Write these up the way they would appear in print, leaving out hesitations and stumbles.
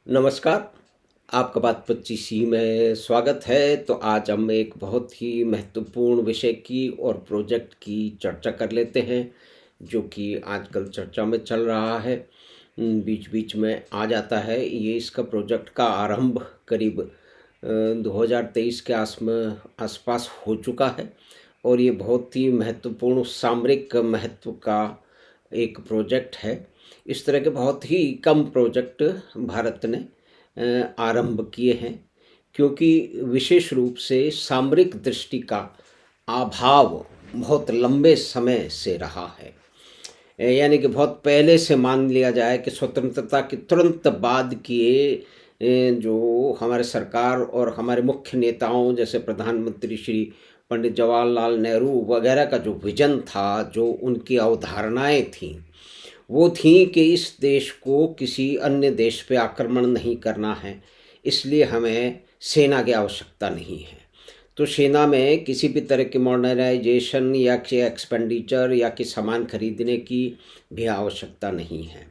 नमस्कार, आपका बात 25 में स्वागत है। तो आज हम एक बहुत ही महत्वपूर्ण विषय की और प्रोजेक्ट की चर्चा कर लेते हैं, जो कि आजकल चर्चा में चल रहा है। बीच-बीच में आ जाता है। ये इसका प्रोजेक्ट का आरंभ करीब 2023 के आसपास हो चुका है और ये बहुत ही महत्वपूर्ण सामरिक महत्व का एक प्रोजेक्ट है। इस तरह के बहुत ही कम प्रोजेक्ट भारत ने आरंभ किए हैं, क्योंकि विशेष रूप से सामरिक दृष्टि का अभाव बहुत लंबे समय से रहा है। यानी कि बहुत पहले से मान लिया जाए कि स्वतंत्रता के तुरंत बाद किए जो हमारे सरकार और हमारे मुख्य नेताओं जैसे प्रधानमंत्री श्री पंडित जवाहरलाल नेहरू वगैरह का जो विजन था, जो उनकी अवधारणाएं थीं, वो थी कि इस देश को किसी अन्य देश पे आक्रमण नहीं करना है, इसलिए हमें सेना की आवश्यकता नहीं है। तो सेना में किसी भी तरह की मॉडर्नाइजेशन या कि एक्सपेंडिचर या कि सामान खरीदने की भी आवश्यकता नहीं है।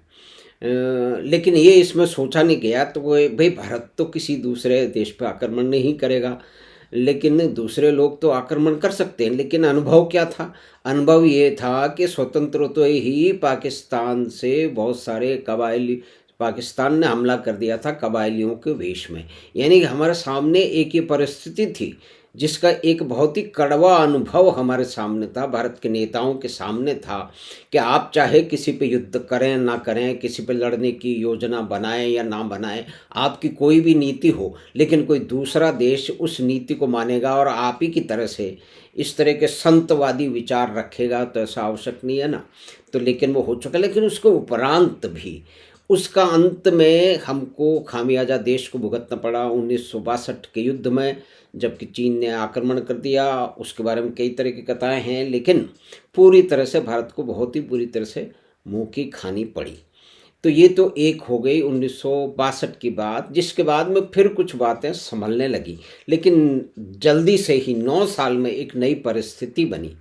लेकिन ये इसमें सोचा नहीं गया, तो वो भाई भारत तो किसी दूसरे देश पे आक्रमण नहीं करेगा, लेकिन दूसरे लोग तो आक्रमण कर सकते हैं। लेकिन अनुभव क्या था? अनुभव ये था कि स्वतंत्र तो ही पाकिस्तान से बहुत सारे कबायली पाकिस्तान ने हमला कर दिया था कबायलियों के वेश में। यानी कि हमारे सामने एक ये परिस्थिति थी, जिसका एक बहुत ही कड़वा अनुभव हमारे सामने था, भारत के नेताओं के सामने था कि आप चाहे किसी पे युद्ध करें ना करें, किसी पे लड़ने की योजना बनाएं या ना बनाएं, आपकी कोई भी नीति हो, लेकिन कोई दूसरा देश उस नीति को मानेगा और आप ही की तरह से इस तरह के संतवादी विचार रखेगा, तो ऐसा आवश्यक नहीं है ना। तो लेकिन वो हो चुका, लेकिन उसके उपरांत भी उसका अंत में हमको खामियाजा देश को भुगतना पड़ा 1962 के युद्ध में, जबकि चीन ने आक्रमण कर दिया। उसके बारे में कई तरह की कथाएं हैं, लेकिन पूरी तरह से भारत को बहुत ही बुरी तरह से मुंह की खानी पड़ी। तो ये तो एक हो गई 1962 की बात, जिसके बाद में फिर कुछ बातें संभलने लगी, लेकिन जल्दी से ही 9 साल में एक नई परिस्थिति बनी।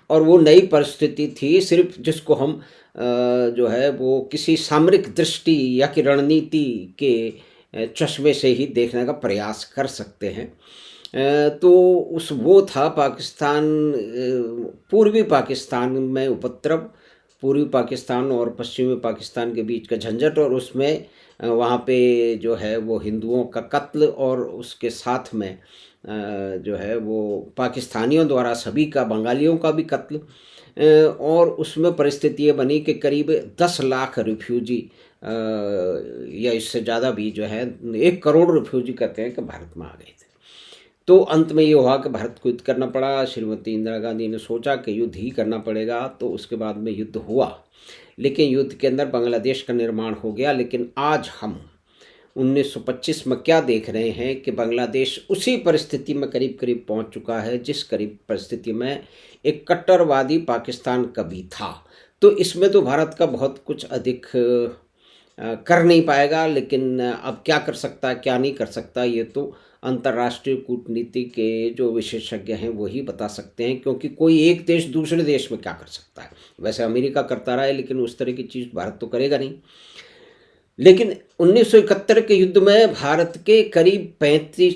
और वो नई परिस्थिति थी सिर्फ जिसको हम जो है वो किसी सामरिक दृष्टि या कि रणनीति के चश्मे से ही देखने का प्रयास कर सकते हैं। तो उस वो था पाकिस्तान, पूर्वी पाकिस्तान में उपद्रव, पूर्वी पाकिस्तान और पश्चिमी पाकिस्तान के बीच का झंझट, और उसमें वहाँ पे जो है वो हिंदुओं का कत्ल, और उसके साथ में जो है वो पाकिस्तानियों द्वारा सभी का, बंगालियों का भी कत्ल। और उसमें परिस्थिति ये बनी कि करीब 10 लाख रिफ्यूजी या इससे ज़्यादा भी जो है 1 करोड़ रिफ्यूजी कहते हैं कि भारत में आ गए थे। तो अंत में ये हुआ कि भारत को युद्ध करना पड़ा। श्रीमती इंदिरा गांधी ने सोचा कि युद्ध ही करना पड़ेगा, तो उसके बाद में युद्ध हुआ। लेकिन युद्ध के अंदर बांग्लादेश का निर्माण हो गया। लेकिन आज हम 1925 में क्या देख रहे हैं कि बांग्लादेश उसी परिस्थिति में करीब करीब पहुंच चुका है, जिस करीब परिस्थिति में एक कट्टरवादी पाकिस्तान कभी था। तो इसमें तो भारत का बहुत कुछ अधिक कर नहीं पाएगा, लेकिन अब क्या कर सकता है क्या नहीं कर सकता, ये तो अंतर्राष्ट्रीय कूटनीति के जो विशेषज्ञ हैं वही बता सकते हैं, क्योंकि कोई एक देश दूसरे देश में क्या कर सकता है। वैसे अमेरिका करता रहा है, लेकिन उस तरह की चीज़ भारत तो करेगा नहीं। लेकिन 1971 के युद्ध में भारत के करीब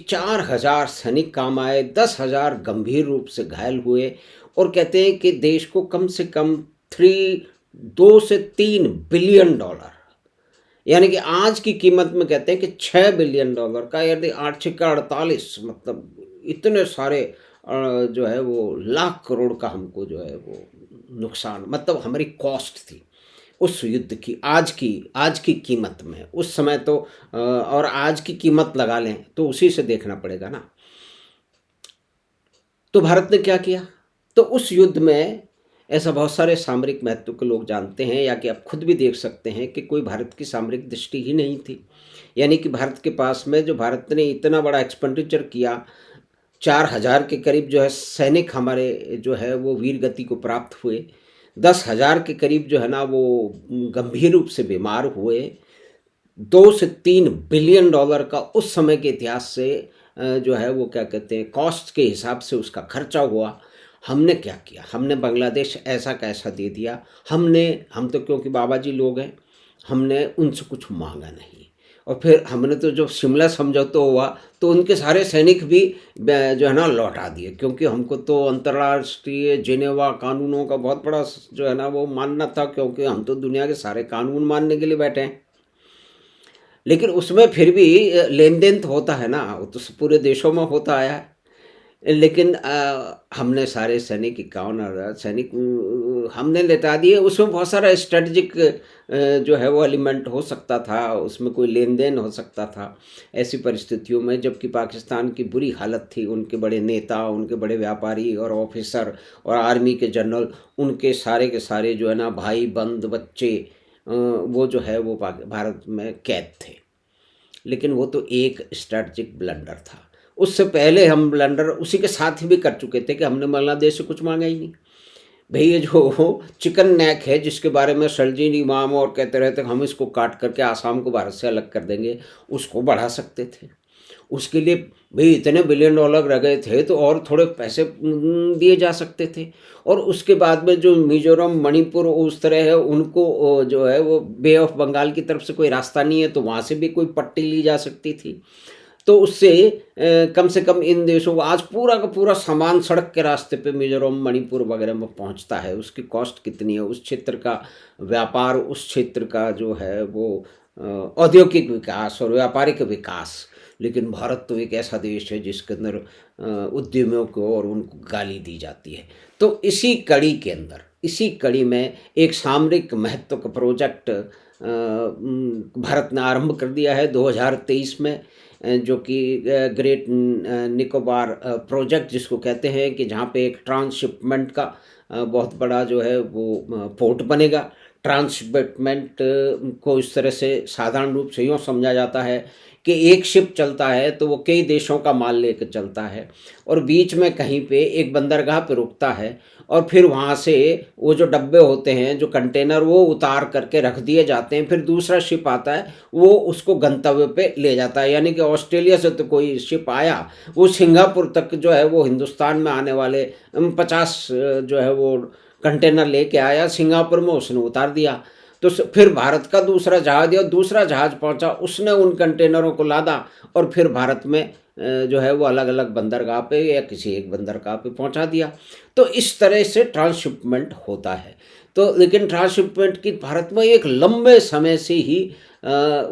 4,000 सैनिक काम आए, 10,000 गंभीर रूप से घायल हुए, और कहते हैं कि देश को कम से कम 2 से 3 बिलियन डॉलर, यानी कि आज की कीमत में कहते हैं कि 6 बिलियन डॉलर का, यदि 8 छक्का 48, मतलब इतने सारे जो है वो लाख करोड़ का हमको जो है वो नुकसान, मतलब हमारी कॉस्ट थी उस युद्ध की, आज की कीमत में। उस समय तो और आज की कीमत लगा लें तो उसी से देखना पड़ेगा ना। तो भारत ने क्या किया? तो उस युद्ध में ऐसा बहुत सारे सामरिक महत्व के लोग जानते हैं, या कि आप खुद भी देख सकते हैं कि कोई भारत की सामरिक दृष्टि ही नहीं थी। यानी कि भारत के पास में, जो भारत ने इतना बड़ा एक्सपेंडिचर किया, 4,000 के करीब जो है सैनिक हमारे जो है वो वीर गति को प्राप्त हुए, 10,000 के करीब जो है ना वो गंभीर रूप से बीमार हुए, 2 से 3 बिलियन डॉलर का उस समय के इतिहास से जो है वो क्या कहते हैं कॉस्ट के हिसाब से उसका खर्चा हुआ। हमने क्या किया? हमने बांग्लादेश ऐसा कैसा दे दिया। हम तो क्योंकि बाबा जी लोग हैं, हमने उनसे कुछ मांगा नहीं, और फिर हमने तो जब शिमला समझौता हुआ तो उनके सारे सैनिक भी जो है ना लौटा दिए, क्योंकि हमको तो अंतर्राष्ट्रीय जिनेवा कानूनों का बहुत बड़ा जो है ना वो मानना था, क्योंकि हम तो दुनिया के सारे कानून मानने के लिए बैठे हैं। लेकिन उसमें फिर भी लेन देन तो होता है ना, वो तो पूरे देशों में होता आया है। लेकिन हमने सारे सैनिक 51,000 सैनिक हमने लेटा दिए। उसमें बहुत सारा स्ट्रेटजिक जो है वो एलिमेंट हो सकता था, उसमें कोई लेन-देन हो सकता था, ऐसी परिस्थितियों में जबकि पाकिस्तान की बुरी हालत थी। उनके बड़े नेता, उनके बड़े व्यापारी और ऑफ़िसर और आर्मी के जनरल, उनके सारे के सारे जो है ना भाई-बंद, बच्चे वो जो है वो भारत में कैद थे। लेकिन वो तो एक स्ट्रैटेजिक ब्लंडर था। उससे पहले हम ब्लंडर उसी के साथ ही भी कर चुके थे कि हमने बांग्लादेश से कुछ माँगा ही नहीं। भई ये जो चिकन नेक है जिसके बारे में शरजील इमाम और कहते रहते हैं हम इसको काट करके आसाम को भारत से अलग कर देंगे, उसको बढ़ा सकते थे। उसके लिए भई इतने बिलियन डॉलर रह गए थे तो और थोड़े पैसे दिए जा सकते थे। और उसके बाद में जो मिज़ोरम, मणिपुर उस तरह है उनको जो है वो बे ऑफ बंगाल की तरफ से कोई रास्ता नहीं है तो वहाँ से भी कोई पट्टी ली जा सकती थी। तो उससे कम से कम इन देशों को आज पूरा का पूरा सामान सड़क के रास्ते पे मिज़ोरम, मणिपुर वगैरह में पहुँचता है। उसकी कॉस्ट कितनी है, उस क्षेत्र का व्यापार, उस क्षेत्र का जो है वो औद्योगिक विकास और व्यापारिक विकास। लेकिन भारत तो एक ऐसा देश है जिसके अंदर उद्यमियों को और उनको गाली दी जाती है। तो इसी कड़ी के अंदर, इसी कड़ी में एक सामरिक महत्व का प्रोजेक्ट भारत ने आरंभ कर दिया है 2023 में, जो कि ग्रेट निकोबार प्रोजेक्ट जिसको कहते हैं, कि जहाँ पे एक ट्रांसशिपमेंट का बहुत बड़ा जो है वो पोर्ट बनेगा। ट्रांसशिपमेंट को इस तरह से साधारण रूप से यूँ समझा जाता है कि एक शिप चलता है तो वो कई देशों का माल लेकर चलता है और बीच में कहीं पे एक बंदरगाह पे रुकता है और फिर वहाँ से वो जो डब्बे होते हैं, जो कंटेनर, वो उतार करके रख दिए जाते हैं। फिर दूसरा शिप आता है, वो उसको गंतव्य पे ले जाता है। यानी कि ऑस्ट्रेलिया से तो कोई शिप आया, वो सिंगापुर तक जो है वो हिंदुस्तान में आने वाले 50 जो है वो कंटेनर लेके आया, सिंगापुर में उसने उतार दिया। तो फिर भारत का दूसरा जहाज या दूसरा जहाज पहुंचा, उसने उन कंटेनरों को लादा और फिर भारत में जो है वो अलग अलग बंदरगाह पे या किसी एक बंदरगाह पे पहुंचा दिया। तो इस तरह से ट्रांसशिपमेंट होता है। तो लेकिन ट्रांसशिपमेंट की भारत में एक लंबे समय से ही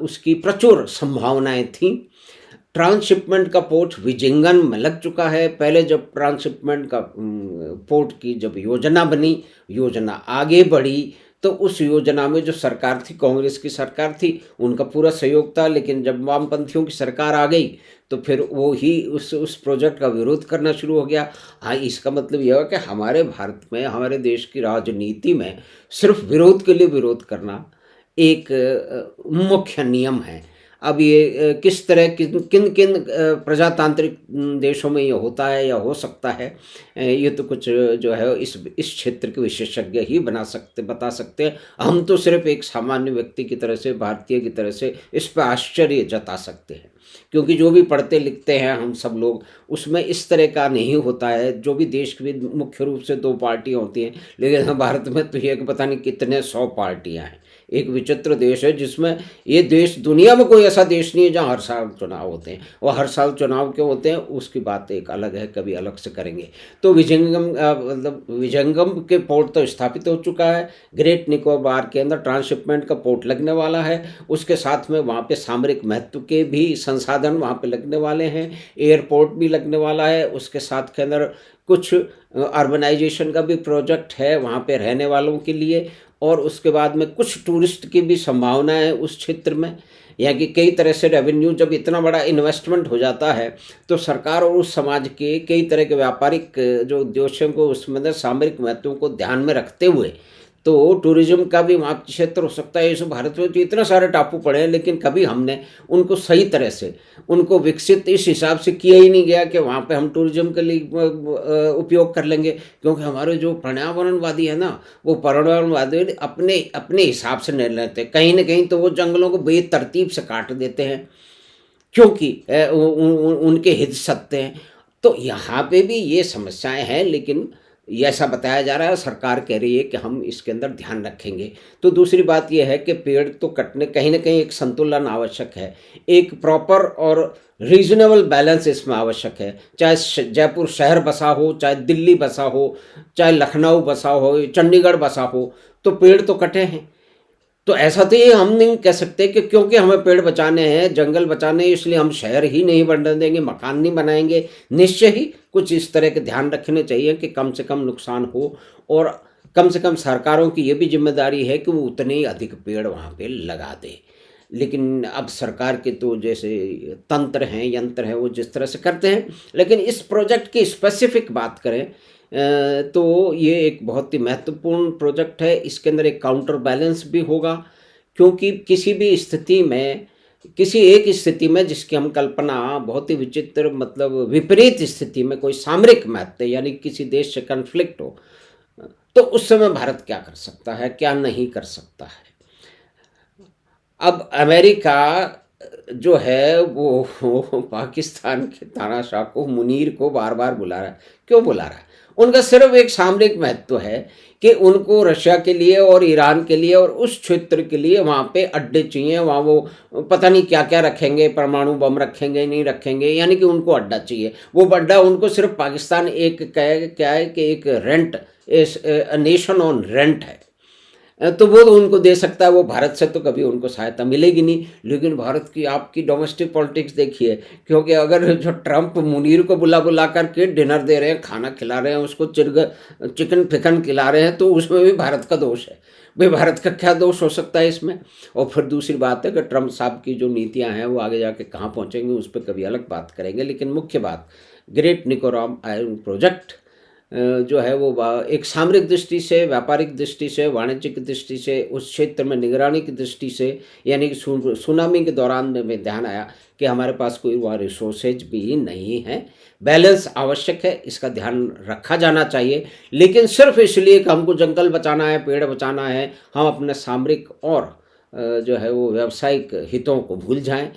उसकी प्रचुर संभावनाएं थीं। ट्रांसशिपमेंट का पोर्ट विजिंगन में लग चुका है। पहले जब ट्रांसशिपमेंट का पोर्ट की जब योजना बनी, योजना आगे बढ़ी, तो उस योजना में जो सरकार थी, कांग्रेस की सरकार थी, उनका पूरा सहयोग था। लेकिन जब वामपंथियों की सरकार आ गई तो फिर वो ही उस प्रोजेक्ट का विरोध करना शुरू हो गया। हाँ, इसका मतलब यह है कि हमारे भारत में, हमारे देश की राजनीति में सिर्फ विरोध के लिए विरोध करना एक मुख्य नियम है। अब ये किस तरह किन किन किन प्रजातांत्रिक देशों में ये होता है या हो सकता है, ये तो कुछ जो है इस क्षेत्र के विशेषज्ञ ही बता सकते हैं। हम तो सिर्फ एक सामान्य व्यक्ति की तरह से, भारतीय की तरह से इस पर आश्चर्य जता सकते हैं, क्योंकि जो भी पढ़ते लिखते हैं हम सब लोग, उसमें इस तरह का नहीं होता है। जो भी देश में मुख्य रूप से 2 पार्टियाँ होती हैं, लेकिन भारत में तो ये कि पता नहीं कितने 100 पार्टियाँ हैं। एक विचित्र देश है जिसमें, ये देश दुनिया में कोई ऐसा देश नहीं है जहाँ हर साल चुनाव होते हैं। और हर साल चुनाव क्यों होते हैं उसकी बात एक अलग है, कभी अलग से करेंगे। तो मतलब विजंगम के पोर्ट तो स्थापित हो चुका है। ग्रेट निकोबार के अंदर ट्रांसशिपमेंट का पोर्ट लगने वाला है। उसके साथ में वहाँ पे सामरिक महत्व के भी संसाधन वहाँ पे लगने वाले हैं। एयरपोर्ट भी लगने वाला है। उसके साथ के अंदर कुछ अर्बनाइजेशन का भी प्रोजेक्ट है वहाँ पे रहने वालों के लिए। और उसके बाद में कुछ टूरिस्ट की भी संभावना है उस क्षेत्र में। यहाँ की कई तरह से रेवेन्यू, जब इतना बड़ा इन्वेस्टमेंट हो जाता है तो सरकार और उस समाज के कई तरह के व्यापारिक जो उद्देश्यों को, उसमें सामरिक महत्वों को ध्यान में रखते हुए, तो टूरिज्म का भी वहाँ क्षेत्र हो सकता है। इस भारत में तो इतने सारे टापू पड़े हैं, लेकिन कभी हमने उनको सही तरह से उनको विकसित इस हिसाब से किया ही नहीं गया कि वहाँ पे हम टूरिज्म के लिए उपयोग कर लेंगे। क्योंकि हमारे जो पर्यावरणवादी है ना, वो पर्यावरणवादी अपने अपने हिसाब से निर्णय लेते हैं। कहीं ना कहीं तो वो जंगलों को बेतरतीब से काट देते हैं, क्योंकि उनके हित सत्य हैं। तो यहाँ पे भी ये समस्याएं हैं, लेकिन ये ऐसा बताया जा रहा है, सरकार कह रही है कि हम इसके अंदर ध्यान रखेंगे। तो दूसरी बात ये है कि पेड़ तो कटने, कहीं न कहीं एक संतुलन आवश्यक है। एक प्रॉपर और रीज़नेबल बैलेंस इसमें आवश्यक है। चाहे जयपुर शहर बसा हो, चाहे दिल्ली बसा हो, चाहे लखनऊ बसा हो, चंडीगढ़ बसा हो, तो पेड़ तो कटे हैं। तो ऐसा तो ये हम नहीं कह सकते कि क्योंकि हमें पेड़ बचाने हैं, जंगल बचाने हैं, इसलिए हम शहर ही नहीं बनने देंगे, मकान नहीं बनाएँगे। निश्चय ही कुछ इस तरह के ध्यान रखने चाहिए कि कम से कम नुकसान हो, और कम से कम सरकारों की ये भी ज़िम्मेदारी है कि वो उतने ही अधिक पेड़ वहाँ पे लगा दें। लेकिन अब सरकार के तो जैसे तंत्र हैं, यंत्र हैं, वो जिस तरह से करते हैं। लेकिन इस प्रोजेक्ट की स्पेसिफ़िक बात करें तो ये एक बहुत ही महत्वपूर्ण प्रोजेक्ट है। इसके अंदर एक काउंटर बैलेंस भी होगा, क्योंकि किसी भी स्थिति में, किसी एक स्थिति में जिसकी हम कल्पना बहुत ही विचित्र, मतलब विपरीत स्थिति में, कोई सामरिक महत्व यानी किसी देश से कॉन्फ्लिक्ट हो, तो उस समय भारत क्या कर सकता है, क्या नहीं कर सकता है। अब अमेरिका जो है वो पाकिस्तान के तानाशाह को, मुनीर को बार-बार बुला रहा है। क्यों बुला रहा है? उनका सिर्फ़ एक सामरिक महत्व है कि उनको रशिया के लिए और ईरान के लिए और उस क्षेत्र के लिए वहाँ पे अड्डे चाहिए, वहाँ वो पता नहीं क्या-क्या रखेंगे, परमाणु बम रखेंगे, नहीं रखेंगे, यानी कि उनको अड्डा चाहिए। वो अड्डा उनको सिर्फ़ पाकिस्तान एक क्या है कि एक रेंट, नेशन ऑन रेंट है। तो वो तो उनको दे सकता है, वो भारत से तो कभी उनको सहायता मिलेगी नहीं। लेकिन भारत की आपकी डोमेस्टिक पॉलिटिक्स देखिए, क्योंकि अगर जो ट्रंप मुनीर को बुला-बुला कर के डिनर दे रहे हैं, खाना खिला रहे हैं, उसको चिकन-फिकन खिला रहे हैं, तो उसमें भी भारत का दोष है। भई भारत का क्या दोष हो सकता है इसमें? और फिर दूसरी बात है कि ट्रंप साहब की जो नीतियाँ हैं, वो आगे जाके कहाँ पहुँचेंगी, उस पे कभी अलग बात करेंगे। लेकिन मुख्य बात, ग्रेट निकोबार आइलैंड प्रोजेक्ट जो है वो एक सामरिक दृष्टि से, व्यापारिक दृष्टि से, वाणिज्यिक दृष्टि से, उस क्षेत्र में निगरानी की दृष्टि से, यानी कि सुनामी के दौरान में ध्यान आया कि हमारे पास कोई वहाँ रिसोर्सेज भी नहीं है। बैलेंस आवश्यक है, इसका ध्यान रखा जाना चाहिए। लेकिन सिर्फ इसलिए कि हमको जंगल बचाना है, पेड़ बचाना है, हम अपने सामरिक और जो है वो व्यावसायिक हितों को भूल जाएं,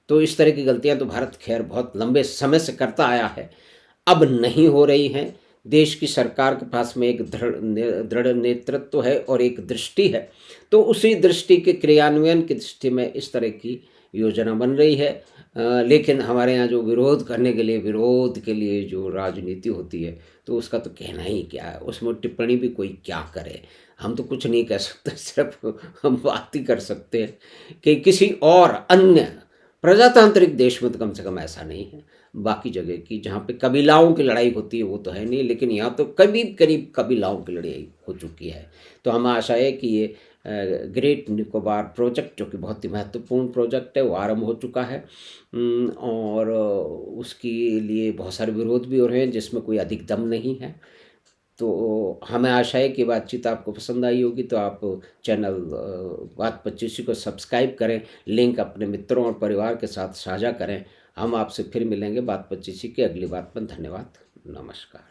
तो इस तरह की गलतियां तो भारत खैर बहुत लंबे समय से करता आया है, अब नहीं हो रही हैं। देश की सरकार के पास में एक दृढ़ नेतृत्व है और एक दृष्टि है, तो उसी दृष्टि के क्रियान्वयन की दृष्टि में इस तरह की योजना बन रही है। लेकिन हमारे यहाँ जो विरोध के लिए जो राजनीति होती है, तो उसका तो कहना ही क्या है, उसमें टिप्पणी भी कोई क्या करे। हम तो कुछ नहीं कह सकते, सिर्फ हम बात ही कर सकते हैं कि किसी और अन्य प्रजातांत्रिक देश में तो कम से कम ऐसा नहीं है। बाकी जगह की जहाँ पे कबीलाओं की लड़ाई होती है वो तो है नहीं, लेकिन यहाँ तो करीब-करीब कबीलाओं की लड़ाई हो चुकी है। तो हमें आशा है कि ये ग्रेट निकोबार प्रोजेक्ट, जो कि बहुत ही महत्वपूर्ण प्रोजेक्ट है, वो आरंभ हो चुका है। और उसके लिए बहुत सारे विरोध भी हो रहे हैं, जिसमें कोई अधिक दम नहीं है। तो हमें आशा है कि बातचीत आपको पसंद आई होगी, तो आप चैनल बात 25 को सब्सक्राइब करें, लिंक अपने मित्रों और परिवार के साथ साझा करें। हम आपसे फिर मिलेंगे बात 25 की अगली बात पर। धन्यवाद, नमस्कार।